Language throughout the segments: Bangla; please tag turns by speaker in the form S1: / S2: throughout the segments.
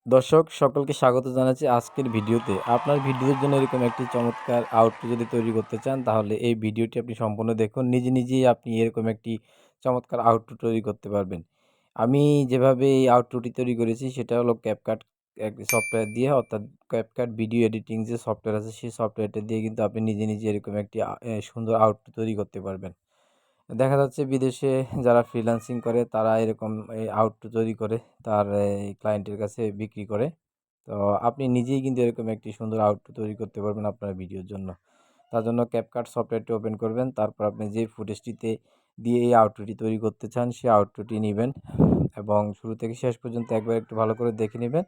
S1: দর্শক সকলকে স্বাগত জানাচ্ছি আজকের ভিডিওতে। আপনার ভিডিওর জন্য এরকম একটি চমৎকার আউটপুট যদি তৈরি করতে চান, তাহলে এই ভিডিওটি আপনি সম্পূর্ণ দেখুন। নিজেই আপনি এরকম একটি চমৎকার আউটপুট তৈরি করতে পারবেন। আমি যেভাবে এই আউটপুটটি তৈরি করেছি সেটা হলো CapCut একটি সফটওয়্যার দিয়ে, অর্থাৎ CapCut ভিডিও এডিটিং যে সফটওয়্যার আছে সেই সফটওয়্যারটা দিয়ে কিন্তু আপনি নিজে এরকম একটি সুন্দর আউটপুট তৈরি করতে পারবেন। দেখা যাচ্ছে বিদেশে যারা ফ্রিল্যান্সিং করে তারা এরকম এই আউটপুট তৈরি করে তার এই ক্লায়েন্টের কাছে বিক্রি করে। তো আপনি নিজেই কিন্তু এরকম একটি সুন্দর আউটপুট তৈরি করতে পারবেন আপনার ভিডিওর জন্য। তার জন্য CapCut সফটওয়্যারটি ওপেন করবেন। তারপর আপনি যে ফুটেজটিতে দিয়ে এই আউটপুটটি তৈরি করতে চান সেই আউটপুটটি নিবেন এবং শুরু থেকে শেষ পর্যন্ত একবার একটু ভালো করে দেখে নেবেন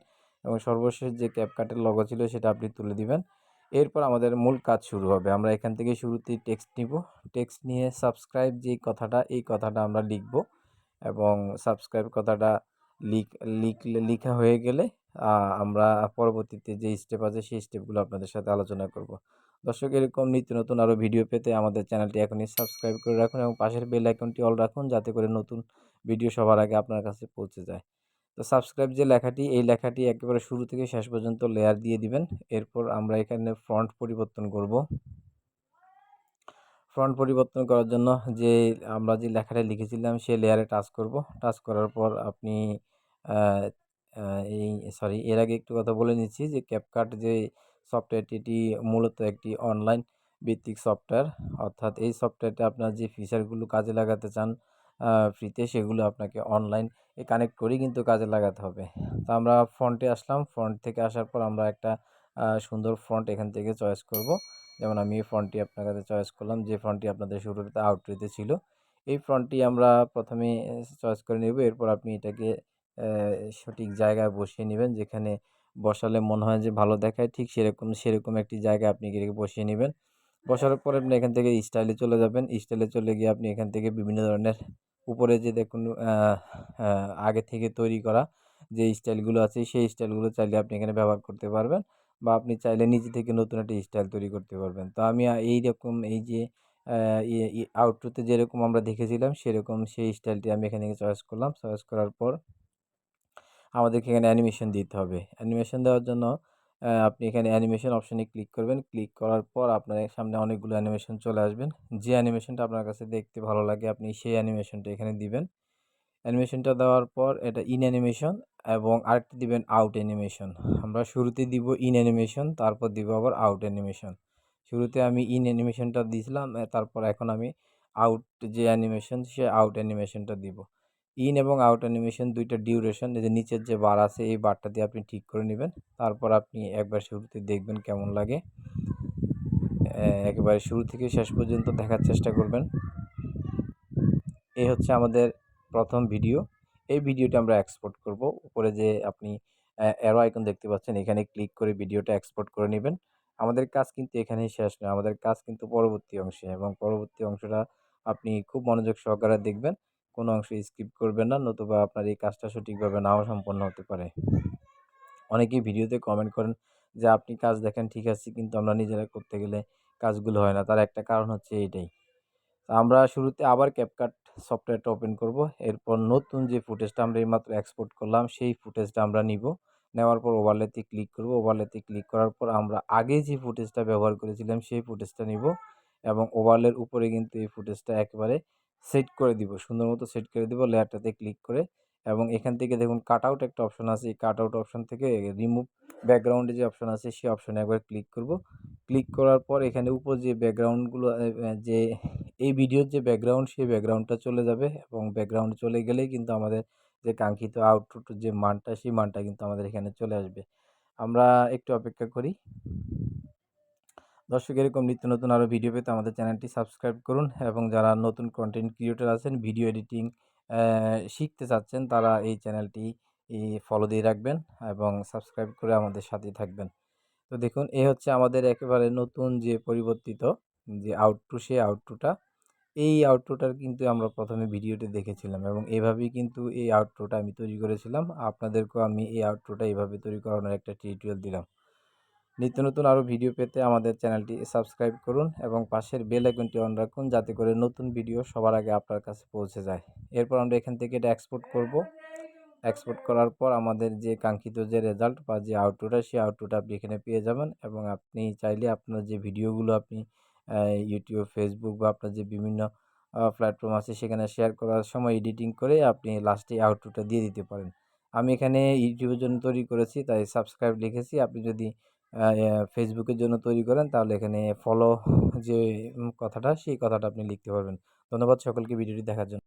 S1: এবং সর্বশেষ যে CapCut-এর লোগো ছিল সেটা আপনি তুলে দিবেন। এরপর আমাদের মূল কাজ শুরু হবে। আমরা এখান থেকে শুরুতেই টেক্সট নিব। টেক্সট নিয়ে সাবস্ক্রাইব যে কথাটা, এই কথাটা আমরা লিখব এবং সাবস্ক্রাইব কথাটা লিখা হয়ে গেলে আমরা পরবর্তীতে যে স্টেপ আছে সেই স্টেপগুলো আপনাদের সাথে আলোচনা করব। দর্শক, এরকম নিত্য নতুন আরও ভিডিও পেতে আমাদের চ্যানেলটি এখনই সাবস্ক্রাইব করে রাখুন এবং পাশের বেল আইকনটি অল রাখুন, যাতে করে নতুন ভিডিও সবার আগে আপনার কাছে পৌঁছে যায়। তো সাবস্ক্রাইব যে লেখাটি, এই লেখাটি একেবারে শুরু থেকে শেষ পর্যন্ত লেয়ার দিয়ে দিবেন। এরপর আমরা এখানে ফন্ট পরিবর্তন করব। ফন্ট পরিবর্তন করার জন্য যে আমরা যে লেখাটা লিখেছিলাম সেই লেয়ারে টাচ করব। টাচ করার পর আপনি আহ, আহ, এই সরি এর আগে একটু কথা বলে নিচ্ছি যে ক্যাপকাট যে সফটওয়্যারটি, এটি মূলত একটি অনলাইন ভিত্তিক সফটওয়্যার। অর্থাৎ এই সফটওয়্যারটা আপনার যে ফিচারগুলো কাজে লাগাতে চান ফ্রিতে, সেগুলো আপনাকে অনলাইন কানেক্ট করেই কিন্তু কাজে লাগাতে হবে। তো আমরা ফন্টে আসলাম। ফন্ট থেকে আসার পর আমরা একটা সুন্দর ফন্ট এখান থেকে চয়েস করব। যেমন আমি এই ফন্টটি আপনার কাছে চয়েস করলাম, যে ফন্টটি আপনাদের শুরুতে আউটরোতে ছিল। এই ফন্টটি আমরা প্রথমে চয়েস করে নেব। এরপর আপনি এটাকে সঠিক জায়গায় বসিয়ে নেবেন, যেখানে বসালে মনে হয় যে ভালো দেখায়, ঠিক সেরকম একটি জায়গায় আপনি এটাকে বসিয়ে নেবেন। বসার পর আপনি এখান থেকে স্টাইলে চলে যাবেন। স্টাইলে চলে গিয়ে আপনি এখান থেকে বিভিন্ন ধরনের উপরে যে দেখুন আগে থেকে তৈরি করা যে স্টাইলগুলো আছে সেই স্টাইলগুলো চাইলে আপনি এখানে ব্যবহার করতে পারবেন, বা আপনি চাইলে নিজে থেকে নতুন একটা স্টাইল তৈরি করতে পারবেন। তো আমি এইরকম এই যে আউটরোতে যেরকম আমরা দেখেছিলাম সেরকম সেই স্টাইলটি আমি এখানে চয়েস করলাম। চয়েস করার পর আমাদেরকে এখানে অ্যানিমেশন দিতে হবে। অ্যানিমেশন দেওয়ার জন্য আপনি এখানে অ্যানিমেশন অপশনে ক্লিক করবেন। ক্লিক করার পর আপনার সামনে অনেকগুলো অ্যানিমেশন চলে আসবেন। যে অ্যানিমেশনটা আপনার কাছে দেখতে ভালো লাগে আপনি সেই অ্যানিমেশনটা এখানে দিবেন। অ্যানিমেশনটা দেওয়ার পর এটা ইন অ্যানিমেশন এবং আরেকটা দিবেন আউট অ্যানিমেশন। আমরা শুরুতে দিব ইন অ্যানিমেশন, তারপর দিব আবার আউট অ্যানিমেশন। শুরুতে আমি ইন অ্যানিমেশনটা দিয়েছিলাম, তারপর এখন আমি আউট যে অ্যানিমেশন সে আউট অ্যানিমেশনটা দিব। ইন এবং আউট অ্যানিমেশন দুইটা ডিউরেশন, এই যে নিচের যে বার আছে এই বারটা দিয়ে আপনি ঠিক করে নেবেন। তারপর আপনি একবার শুরুতে দেখবেন কেমন লাগে। একেবারে শুরু থেকে শেষ পর্যন্ত দেখার চেষ্টা করবেন। এই হচ্ছে আমাদের প্রথম ভিডিও। এই ভিডিওটা আমরা এক্সপোর্ট করব। উপরে যে আপনি অ্যারো আইকন দেখতে পাচ্ছেন, এখানে ক্লিক করে ভিডিওটা এক্সপোর্ট করে নেবেন। আমাদের কাজ কিন্তু এখানেই শেষ নয়, আমাদের কাজ কিন্তু পরবর্তী অংশে, এবং পরবর্তী অংশটা আপনি খুব মনোযোগ সহকারে দেখবেন। কোনো অংশ স্কিপ করবেন না, নতুবা আপনার এই কাজটা সঠিকভাবে নাও সম্পন্ন হতে পারে। অনেকেই ভিডিওতে কমেন্ট করেন যে আপনি কাজ দেখেন ঠিক আছে, কিন্তু আমরা নিজেরা করতে গেলে কাজগুলো হয় না। তার একটা কারণ হচ্ছে এইটাই। আমরা শুরুতে আবার ক্যাপকাট সফটওয়্যারটা ওপেন করব। এরপর নতুন যে ফুটেজটা আমরা এইমাত্র এক্সপোর্ট করলাম সেই ফুটেজটা আমরা নিব। নেওয়ার পর ওভারলেতে ক্লিক করব। ওভারলেতে ক্লিক করার পর আমরা আগে যে ফুটেজটা ব্যবহার করেছিলাম সেই ফুটেজটা নিব এবং ওভারলের উপরে কিন্তু এই ফুটেজটা একেবারে সেট করে দিব, সুন্দর মতো সেট করে দিব লেয়ারটাতে ক্লিক করে। এবং এখান থেকে দেখুন কাট আউট একটা অপশন আছে, এই কাট আউট অপশন থেকে রিমুভ ব্যাকগ্রাউন্ডে যে অপশন আছে সেই অপশনে একবার ক্লিক করব। ক্লিক করার পর এখানে উপর যে ব্যাকগ্রাউন্ডগুলো যে এই ভিডিওর যে ব্যাকগ্রাউন্ড সেই ব্যাকগ্রাউন্ডটা চলে যাবে, এবং ব্যাকগ্রাউন্ড চলে গেলেই কিন্তু আমাদের যে কাঙ্ক্ষিত আউটপুট যে মানটা সেই মানটা কিন্তু আমাদের এখানে চলে আসবে। আমরা একটু অপেক্ষা করি। দর্শক, এরকম নিত্য নতুন আরও ভিডিও পেতে আমাদের চ্যানেলটি সাবস্ক্রাইব করুন, এবং যারা নতুন কন্টেন্ট ক্রিয়েটর আছেন ভিডিও এডিটিং শিখতে চাচ্ছেন তারা এই চ্যানেলটি ফলো দিয়ে রাখবেন এবং সাবস্ক্রাইব করে আমাদের সাথেই থাকবেন। তো দেখুন, এ হচ্ছে আমাদের একেবারে নতুন যে পরিবর্তিত যে আউটপুট, সেই আউটপুটটা, এই আউটপুটটার কিন্তু আমরা প্রথমে ভিডিওতে দেখেছিলাম এবং এভাবেই কিন্তু এই আউটপুটটা আমি তৈরি করেছিলাম। আপনাদেরকেও আমি এই আউটপুটটা এইভাবে তৈরি করানোর একটা টিউটোরিয়াল দিলাম। নিত্য নতুন আরও ভিডিও পেতে আমাদের চ্যানেলটি সাবস্ক্রাইব করুন এবং পাশের বেল আইকনটি অন রাখুন, যাতে করে নতুন ভিডিও সবার আগে আপনার কাছে পৌঁছে যায়। এরপর আমরা এখান থেকে এটা এক্সপোর্ট করব। এক্সপোর্ট করার পর আমাদের যে কাঙ্ক্ষিত যে রেজাল্ট বা যে আউটপুটটা, সেই আউটপুট আপনি এখানে পেয়ে যাবেন। এবং আপনি চাইলে আপনার যে ভিডিওগুলো আপনি ইউটিউব, ফেসবুক বা আপনার যে বিভিন্ন প্ল্যাটফর্ম আছে সেখানে শেয়ার করার সময় এডিটিং করে আপনি লাস্টে আউটপুটটা দিয়ে দিতে পারেন। আমি এখানে ইউটিউবের জন্য তৈরি করেছি তাই সাবস্ক্রাইব লিখেছি। আপনি যদি ফেসবুকের জন্য তৈরি করেন তাহলে এখানে ফলো যে কথাটা, সেই কথাটা আপনি লিখতে পারবেন। ধন্যবাদ সকলকে ভিডিওটি দেখার জন্য।